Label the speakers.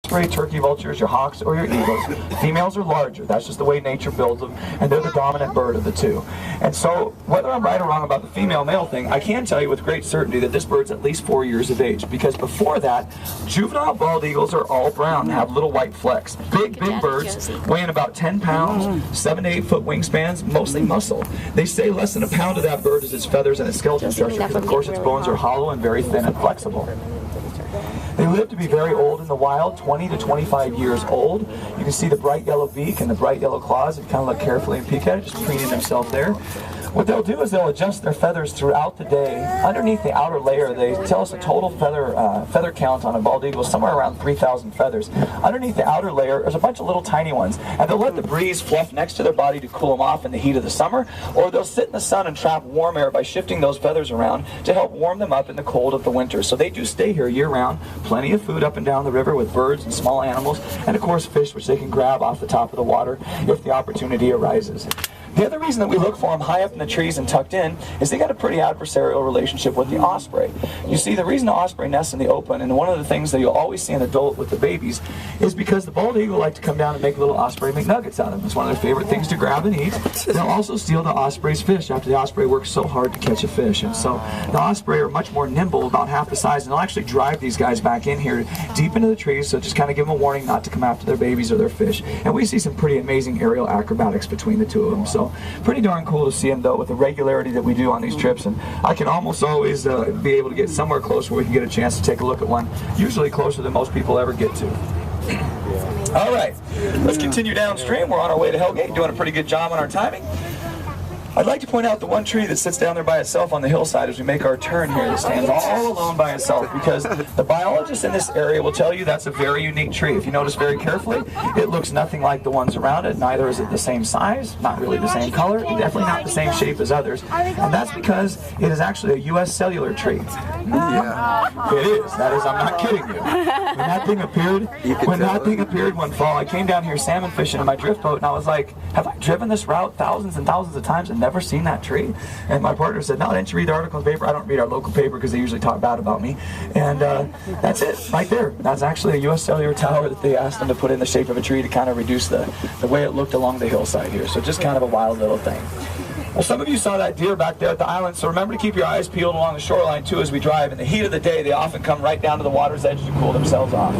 Speaker 1: osprey, turkey vultures, your hawks, or your eagles, females are larger. That's just the way nature builds them, and they're the dominant bird of the two. And so, whether I'm right or wrong about the female-male thing, I can tell you with great certainty that this bird's at least 4 years of age, because before that, juvenile bald eagles are all brown and have little white flecks. Big birds, weighing about 10 pounds, 7 to 8 foot wingspans, mostly muscle. They say less than a pound of that bird is its feathers and its skeleton structure, because of course its bones are hollow and very thin and flexible. They live to be very old in the wild, 20 to 25 years old. You can see the bright yellow beak and the bright yellow claws. If you kind of look carefully and peek at it, just preening themselves there. What they'll do is they'll adjust their feathers throughout the day. Underneath the outer layer, they tell us a total feather count on a bald eagle is somewhere around 3,000 feathers. Underneath the outer layer, there's a bunch of little tiny ones, and they'll let the breeze fluff next to their body to cool them off in the heat of the summer, or they'll sit in the sun and trap warm air by shifting those feathers around to help warm them up in the cold of the winter. So they do stay here year-round. Plenty of food up and down the river with birds and small animals, and of course fish, which they can grab off the top of the water if the opportunity arises. The other reason that we look for them high up in the trees and tucked in is they got a pretty adversarial relationship with the osprey. You see, the reason the osprey nests in the open, and one of the things that you'll always see an adult with the babies, is because the bald eagle like to come down and make little osprey McNuggets out of them. It's one of their favorite things to grab and eat. They'll also steal the osprey's fish after the osprey works so hard to catch a fish. And so the osprey are much more nimble, about half the size, and they'll actually drive these guys back in here deep into the trees, so just kind of give them a warning not to come after their babies or their fish. And we see some pretty amazing aerial acrobatics between the two of them. So pretty darn cool to see them, though, with the regularity that we do on these trips. And I can almost always be able to get somewhere close where we can get a chance to take a look at one, usually closer than most people ever get to. All right, let's continue downstream. We're on our way to Hellgate, doing a pretty good job on our timing. I'd like to point out the one tree that sits down there by itself on the hillside as we make our turn here, that stands all alone by itself, because the biologists in this area will tell you that's a very unique tree. If you notice very carefully, it looks nothing like the ones around it. Neither is it the same size, not really the same color, definitely not the same shape as others. And that's because it is actually a U.S. cellular tree. Yeah. It is. That is, I'm not kidding you. When that thing appeared one fall, I came down here salmon fishing in my drift boat, and I was like, have I driven this route thousands and thousands of times and never seen that tree? And my partner said, no, didn't you read the article in the paper? I don't read our local paper because they usually talk bad about me. And that's it, right there. That's actually a U.S. cellular tower that they asked them to put in the shape of a tree to kind of reduce the way it looked along the hillside here. So just kind of a wild little thing. Well, some of you saw that deer back there at the island, so remember to keep your eyes peeled along the shoreline too as we drive. In the heat of the day, they often come right down to the water's edge to cool themselves off.